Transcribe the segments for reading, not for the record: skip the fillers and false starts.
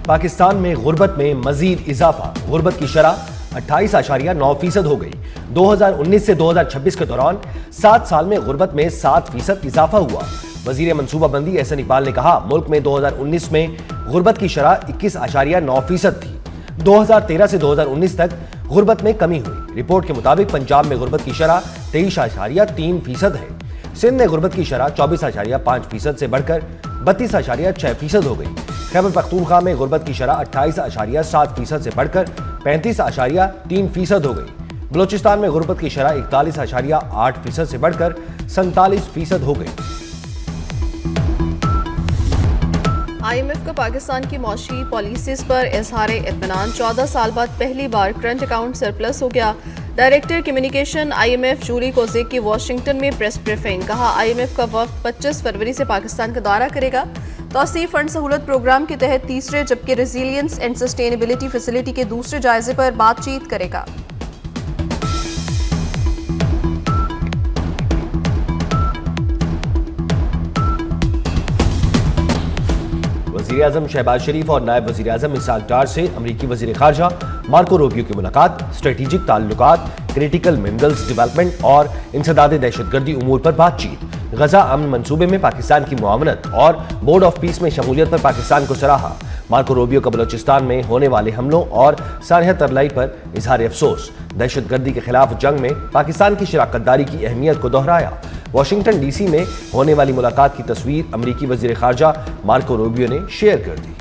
पाकिस्तान में गुर्बत में मजीद इजाफा, गुर्बत की शरह 28.9% हो गई। 2019 से 2026 के दौरान 7 साल में गुर्बत में 7% इजाफा हुआ। वजीर मनसूबाबंदी एहसन इकबाल ने कहा, मुल्क में 2019 में गुर्बत की शरह 21.9% थी। 2013 से 2019 तक गुर्बत में कमी हुई। रिपोर्ट के मुताबिक पंजाब में गुर्बत की शरह 23.3% है। सिंध में गुर्बत की शरह 24.5% से बढ़कर 32.6% हो गई। खैबर पख्तूनख्वा में गुर्बत की शरह 28.7% से बढ़कर 35.3% हो गई। बलोचिस्तान में गुर्बत की शरह 41.8% से बढ़कर 47% हो गई। IMF का पाकिस्तान की मौशी पॉलिसीज पर इजहार इत्मीनान। 14 साल बाद पहली बार करंट अकाउंट सरप्लस हो गया। Director communication IMF Julie Kozack की वाशिंगटन में प्रेस ब्रीफिंग। कहा, IMF का वफ्द 25 फरवरी से पाकिस्तान का दौरा करेगा। तौसीफ फंड सहूलत प्रोग्राम के तहत तीसरे जबकि रेजिलियंस एंड सस्टेनेबिलिटी फैसिलिटी के दूसरे जायजे पर बातचीत करेगा। वज़ीर-ए-आज़म शहबाज शरीफ और नायब वज़ीर-ए-आज़म इसहाक डार से अमरीकी वज़ीर ख़ारजा मार्को रूबियो की मुलाकात। स्ट्रेटेजिक ताल्लुकात, क्रिटिकल मिनरल्स डेवलपमेंट और इंसदाद दहशतगर्दी उमूर पर बातचीत। गजा अमन मंसूबे में पाकिस्तान की मुआवनत और बोर्ड ऑफ पीस में शमूलियत पर पाकिस्तान को सराहा। मार्को रूबियो का बलोचिस्तान में होने वाले हमलों और सारिया तरलाई पर इजहार अफसोस। दहशतगर्दी के खिलाफ जंग में पाकिस्तान की शराकतदारी की अहमियत को दोहराया। वाशिंगटन DC में होने वाली मुलाकात की तस्वीर अमरीकी वज़ीर ख़ारजा मार्को रूबियो ने शेयर कर दी।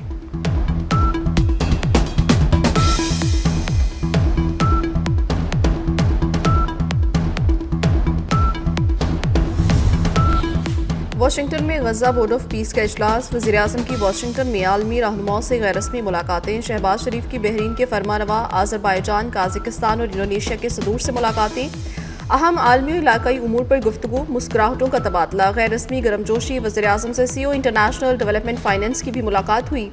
वाशिंगटन में गजा बोर्ड ऑफ पीस का इजलास। वज़ीर-ए-आज़म की वाशिंगटन में आलमी रहनुमाओं से गैर रस्मी मुलाकातें। शहबाज शरीफ की बहरीन के फरमानवा, आज़रबाईजान, काज़ाकिस्तान और इंडोनेशिया के सदूर से मुलाकातें। अहम आलमी और इलाकाई उमूर पर गुफ्तगू, मुस्कुराहटों का तबादला। गैर रस्मी गर्मजोशी। वज़ीर-ए-आज़म से CO इंटरनेशनल डेवलपमेंट फाइनेंस की भी मुलाकात हुई।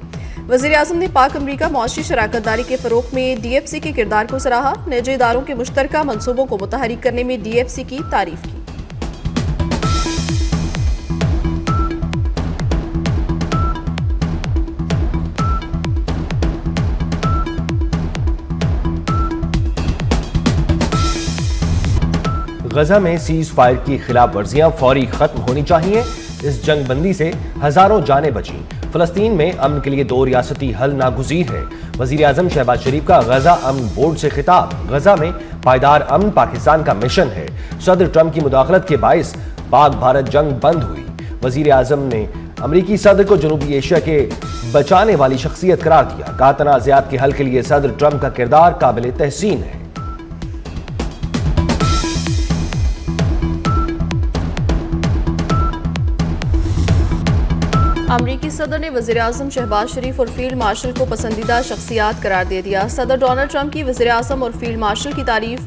वज़ीर-ए-आज़म ने पाक अमरीका मौशी शराकतदारी के फ़रोग़ में DFC के किरदार को सराहा। निजी इदारों के मुश्तरका मनसूबों को मुतहरिक करने में DFC की तारीफ की। गजा में सीज फायर की खिलाफ वर्जियां फौरी खत्म होनी चाहिए। इस जंग बंदी से हजारों जानें बची। फलस्तीन में अमन के लिए 2 रियासती हल नागुज़ीर है। वज़ीर-ए-आज़म शहबाज शरीफ का गजा अमन बोर्ड से खिताब। गजा में पायदार अमन पाकिस्तान का मिशन है। सदर ट्रंप की मुदाखलत के बाइस पाक भारत जंग बंद हुई। वज़ीर-ए-आज़म ने अमरीकी सदर को जनूबी एशिया के बचाने वाली शख्सियत करार दिया। कहा, तनाज़ात के हल के लिए सदर ट्रंप का किरदार काबिल तहसीन है। अमरीकी सदर ने वज़ीर-ए-आज़म शहबाज शरीफ और फील्ड मार्शल को पसंदीदा शख्सियात करार दे दिया। सदर डोनाल्ड ट्रंप की वज़ीर-ए-आज़म और फील्ड मार्शल की तारीफ।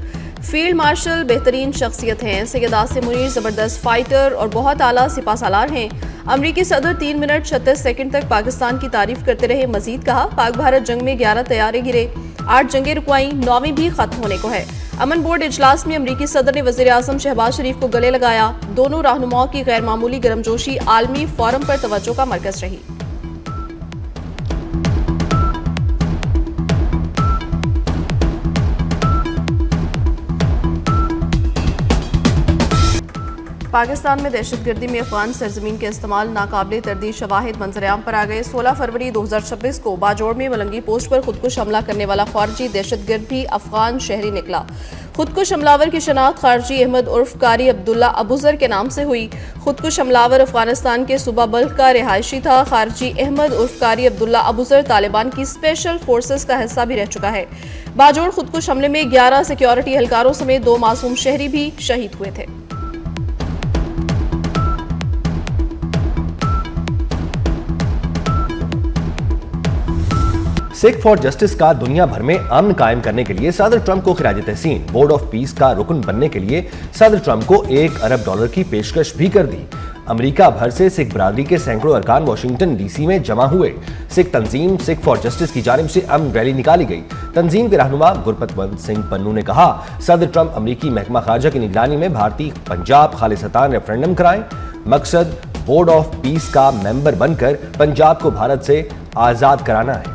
फील्ड मार्शल बेहतरीन शख्सियत हैं। सैयद आसिम मुनीर ज़बरदस्त फाइटर और बहुत आला सिपा सालार हैं। अमरीकी सदर 3 मिनट 36 सेकंड तक पाकिस्तान की तारीफ करते रहे। मजीद कहा, पाक भारत जंग में 11 तैयारे गिरे, 8 जंगें रुकवाई, 9वीं भी खत्म होने को है। अमन बोर्ड इजलास में अमरीकी सदर ने वज़ीर-ए-आज़म शहबाज शरीफ को गले लगाया। दोनों रहनुमाओं की गैर मामूली गर्मजोशी आलमी फोरम पर तवज्जो का मरकज रही। पाकिस्तान में दहशतगर्दी में अफगान सरजमीन के इस्तेमाल नाकाबिले तरदीद शवाहिद मंजरेआम पर आ गए। 16 फरवरी 2026 को बाजोड़ में मलंगी पोस्ट पर खुदकुश हमला करने वाला खारजी दहशतगर्द भी अफगान शहरी निकला। खुदकुश हमलावर की शनाख्त खारजी अहमद उर्फ कारी अब्दुल्ला अबूजर के नाम से हुई। खुदकुश हमलावर अफगानिस्तान के सूबा बल्ख का रिहायशी था। खारजी अहमद उर्फ कारी अब्दुल्ला अबूजर तालिबान की स्पेशल फोर्सेस का हिस्सा भी रह चुका है। बाजोड़ खुदकुश हमले में 11 सिक्योरिटी एहलकारों समेत 2 मासूम शहरी भी शहीद हुए थे। सिख फॉर जस्टिस का दुनिया भर में अमन कायम करने के लिए सदर ट्रंप को खिराज तहसीन। बोर्ड ऑफ पीस का रुकन बनने के लिए सदर ट्रंप को $1 अरब की पेशकश भी कर दी। अमेरिका भर से सिख बरादरी के सैकड़ों अरकान वाशिंगटन DC में जमा हुए। सिख तंजीम सिख फॉर जस्टिस की जानिब से अमन रैली निकाली गई। तंजीम के रहनुमा गुरपतवंत सिंह पन्नू ने कहा, सदर ट्रंप अमरीकी महकमा खारजा की निगरानी में भारतीय पंजाब खालिस्तान रेफरेंडम कराएं। मकसद बोर्ड ऑफ पीस का मेंबर बनकर पंजाब को भारत से आजाद कराना है।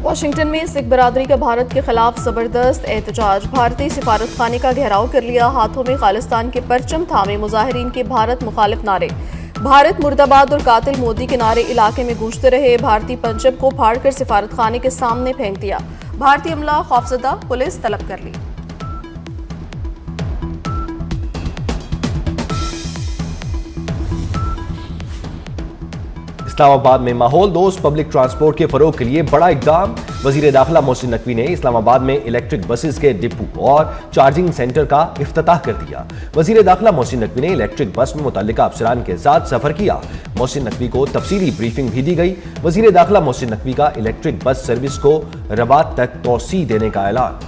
वाशिंगटन में सिख बरादरी का भारत के खिलाफ जबरदस्त एहतजाज। भारतीय सिफारत खाने का घेराव कर लिया, हाथों में खालिस्तान के परचम थामे मुजाहिरीन के भारत मुखालिफ नारे। भारत मुर्दाबाद और कातिल मोदी के नारे इलाके में गूंजते रहे। भारतीय पंचम को फाड़कर सिफारत खाने के सामने फेंक दिया। भारतीय अमला खौफजदा, पुलिस तलब कर ली। इस्लामाबाद में माहौल दोस्त पब्लिक ट्रांसपोर्ट के फरोग के लिए बड़ा इकदाम। वजीर दाखिला मोहसिन नकवी ने इस्लामाबाद में इलेक्ट्रिक बसेस के डिपो और चार्जिंग सेंटर का इफ्तिताह कर दिया। वजीर दाखिला मोहसिन नकवी ने इलेक्ट्रिक बस में मुतल्लिका अफसरान के साथ सफर किया। मोहसिन नकवी को तफसीली ब्रीफिंग भी दी गई। वजीर दाखिला मोहसिन नकवी का इलेक्ट्रिक बस सर्विस को रवात तक तोसी देने का ऐलान।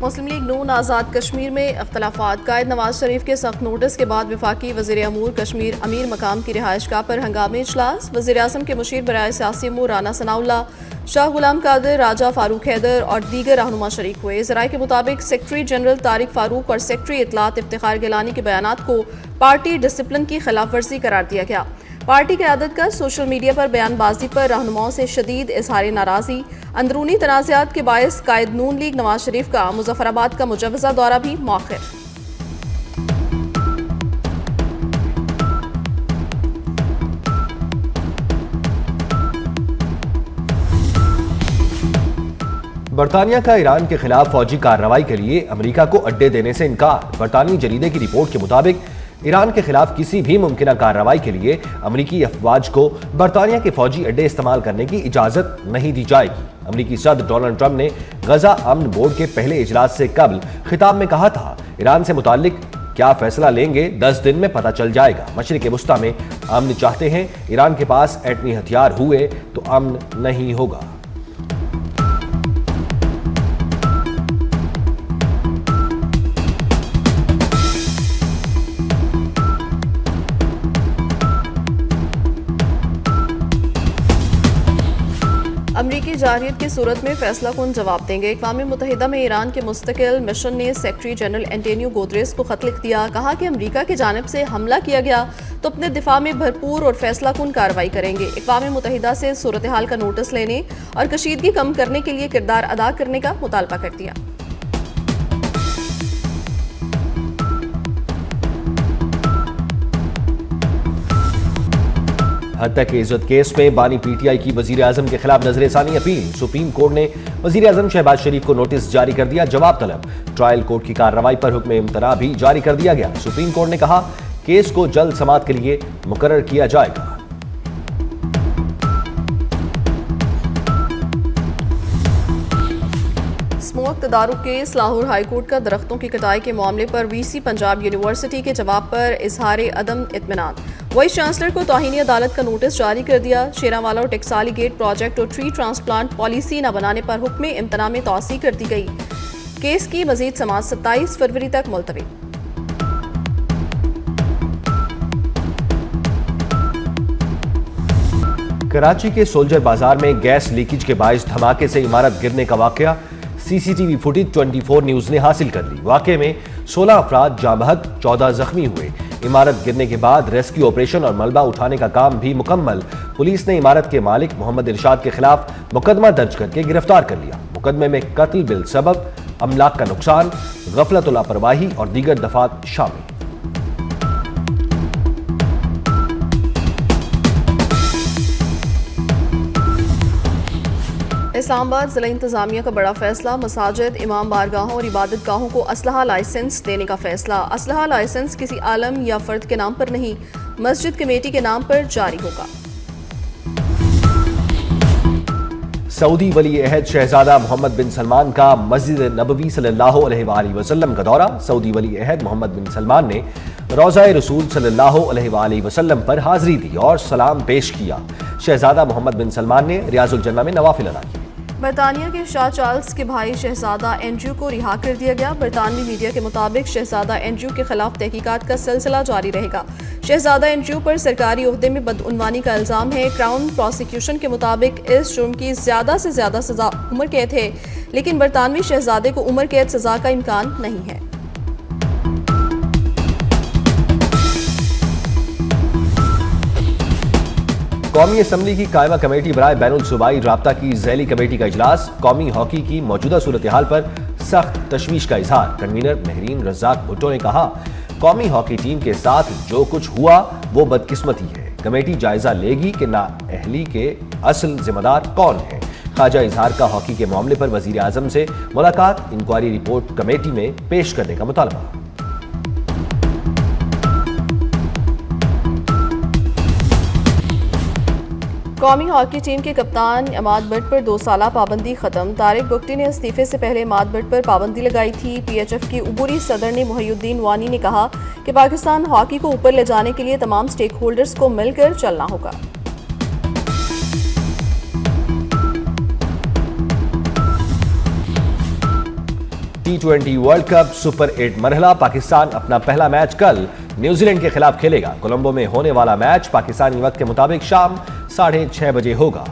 मुस्लिम लीग नून आज़ाद कश्मीर में अख्तलाफात। कायद नवाज शरीफ के सख्त नोटिस के बाद वफाकी वज़ीर अमूर कश्मीर अमीर मकाम की रिहाइशगाह पर हंगामी इजलास। वज़ीर आज़म के मुशीर बराए सियासी अमूर राना सनाउल्लाह, शाह गुलाम कादिर, राजा फारूक हैदर और दीगर रहनुमा शरीक हुए। ज़राए के मुताबिक सेक्रेटरी जनरल तारिक फारूक और सेक्रेटरी इत्तलात इफ्तिखार गिलानी के बयानात को पार्टी डिसिप्लिन की खिलाफ वर्जी करार दिया गया। पार्टी क़यादत का सोशल मीडिया पर बयानबाजी पर रहनुमाओं से शदीद इजहार नाराज़ी। अंदरूनी तनाज़ात के बायस कायद नून लीग नवाज शरीफ का मुजफ्फराबाद का मुजव्वज़ा दौरा भी मौखिर। बरतानिया का ईरान के खिलाफ फौजी कार्रवाई के लिए अमेरिका को अड्डे देने से इनकार। बरतानी जरीदे की रिपोर्ट के मुताबिक ईरान के खिलाफ किसी भी मुमकिन कार्रवाई के लिए अमरीकी अफवाज को बरतानिया के फौजी अड्डे इस्तेमाल करने की इजाजत नहीं दी जाएगी। अमरीकी सदर डोनाल्ड ट्रंप ने गजा अमन बोर्ड के पहले इजलास से कबल खिताब में कहा था, ईरान से मुतालिक क्या फैसला लेंगे 10 दिन में पता चल जाएगा। मशरिक वुस्ता में अमन चाहते हैं, ईरान के पास एटमी हथियार हुए तो अमन नहीं होगा। अमरीकी जारहियत की सूरत में फैसला कुन जवाब देंगे। अक़वाम मुत्तहिदा में ईरान के मुस्तकिल मिशन ने सेक्रेटरी जनरल एंटोनियो गुतेरेस को खत लिख दिया। कहा कि अमरीका की जानिब से हमला किया गया तो अपने दिफा में भरपूर और फैसला कुन कार्रवाई करेंगे। अक़वाम मुत्तहिदा से सूरत हाल का नोटिस लेने और कशीदगी कम करने के लिए किरदार अदा करने का मुतालबा कर दिया। हत्या के इज्जत केस में बानी पीटीआई की वजीर आजम के खिलाफ नजरसानी अपील। सुप्रीम कोर्ट ने वजीर आजम शहबाज शरीफ को नोटिस जारी कर दिया। जवाब तलब। ट्रायल कोर्ट की कार्रवाई पर हुक्म इम्तना भी जारी कर दिया गया। सुप्रीम कोर्ट ने कहा, केस को जल्द समाअत के लिए मुकर्रर किया जाएगा। स्मोक तदारुक केस। लाहौर हाईकोर्ट का दरख्तों की कटाई के मामले पर वीसी पंजाब यूनिवर्सिटी के जवाब पर इजहार अदम इत्मीनान। वाइस चांसलर को तौहीनी अदालत का नोटिस जारी कर दिया। शेरावाला और टेक्साली गेट प्रोजेक्ट और ट्री ट्रांसप्लांट पॉलिसी न बनाने पर हुक्म इम्तना में तौसी कर दी गई। केस की मजीद समाअत 27 फरवरी तक मुलतवी। कराची के सोल्जर बाजार में गैस लीकेज के बायस धमाके से इमारत गिरने का वाकया। सीसीटीवी फुटेज 24 न्यूज ने हासिल कर ली। वाकये में 16 अफराद जाँ बहक, 14 जख्मी हुए। इमारत गिरने के बाद रेस्क्यू ऑपरेशन और मलबा उठाने का काम भी मुकम्मल। पुलिस ने इमारत के मालिक मोहम्मद इरशाद के खिलाफ मुकदमा दर्ज करके गिरफ्तार कर लिया। मुकदमे में कत्ल बिल सबब, अमलाक का नुकसान, गफलत और लापरवाही और दीगर दफात शामिल। इस्लामाबाद जिला इंतजामिया का बड़ा फैसला। मसाजिद, इमाम बारगाहों और इबादत गाहों को असलहा लाइसेंस देने का फैसला। असलहा लाइसेंस किसी आलम या फर्द के नाम पर नहीं, मस्जिद कमेटी के नाम पर जारी होगा। सऊदी वली अहद शहजादा मोहम्मद बिन सलमान का मस्जिद नबवी सल्लल्लाहु अलैहि वसल्लम का दौरा। सऊदी वली अहद मोहम्मद बिन सलमान ने रोज़ा रसूल सल्लल्लाहु अलैहि वसल्लम पर हाजिरी दी और सलाम पेश किया। शहजादा मोहम्मद बिन सलमान ने रियाजुल जन्ना में नवाफिल अदा किए। बरतानिया के शाह चार्ल्स के भाई शहजादा एंड्रयू को रिहा कर दिया गया। बरतानवी मीडिया के मुताबिक शहजादा एंड्रयू के खिलाफ तहकीकात का सिलसिला जारी रहेगा। शहजादा एंड्रयू पर सरकारी ओहदे में बदउनवानी का इल्जाम है। क्राउन प्रोसिक्यूशन के मुताबिक इस जुर्म की ज्यादा से ज्यादा सजा उम्र कैद है, लेकिन बरतानवी शहजादे को उम्र कैद सजा का इम्कान नहीं है। कौमी असम्बली की कायमा कमेटी बराए बैनुल सूबाई राब्ता की ज़ैली कमेटी का इजलास। कौमी हॉकी की मौजूदा सूरत हाल पर सख्त तशवीश का इजहार। कन्वीनर महरीन रज़ाक भुट्टो ने कहा, कौमी हॉकी टीम के साथ जो कुछ हुआ वो बदकिस्मती है। कमेटी जायजा लेगी कि नाअहली के असल जिम्मेदार कौन है। ख्वाजा इजहार का हॉकी के मामले पर वजीर आजम से मुलाकात। इंक्वायरी रिपोर्ट कमेटी में पेश करने का मुतालबा। कौमी हॉकी टीम के कप्तान इमाद बट पर 2 साला पाबंदी खत्म। तारिक बुगटी ने इस्तीफे से पहले इमाद बट पर पाबंदी लगाई थी। PHF के उबूरी सदर ने मुहियुद्दीन वानी ने कहा कि पाकिस्तान हॉकी को ऊपर ले जाने के लिए तमाम स्टेक होल्डर्स को मिलकर चलना होगा। T20 वर्ल्ड कप सुपर 8 मरहला। पाकिस्तान अपना पहला मैच कल न्यूजीलैंड के खिलाफ खेलेगा। कोलंबो में होने वाला मैच पाकिस्तानी वक्त के मुताबिक शाम 6:30 बजे होगा।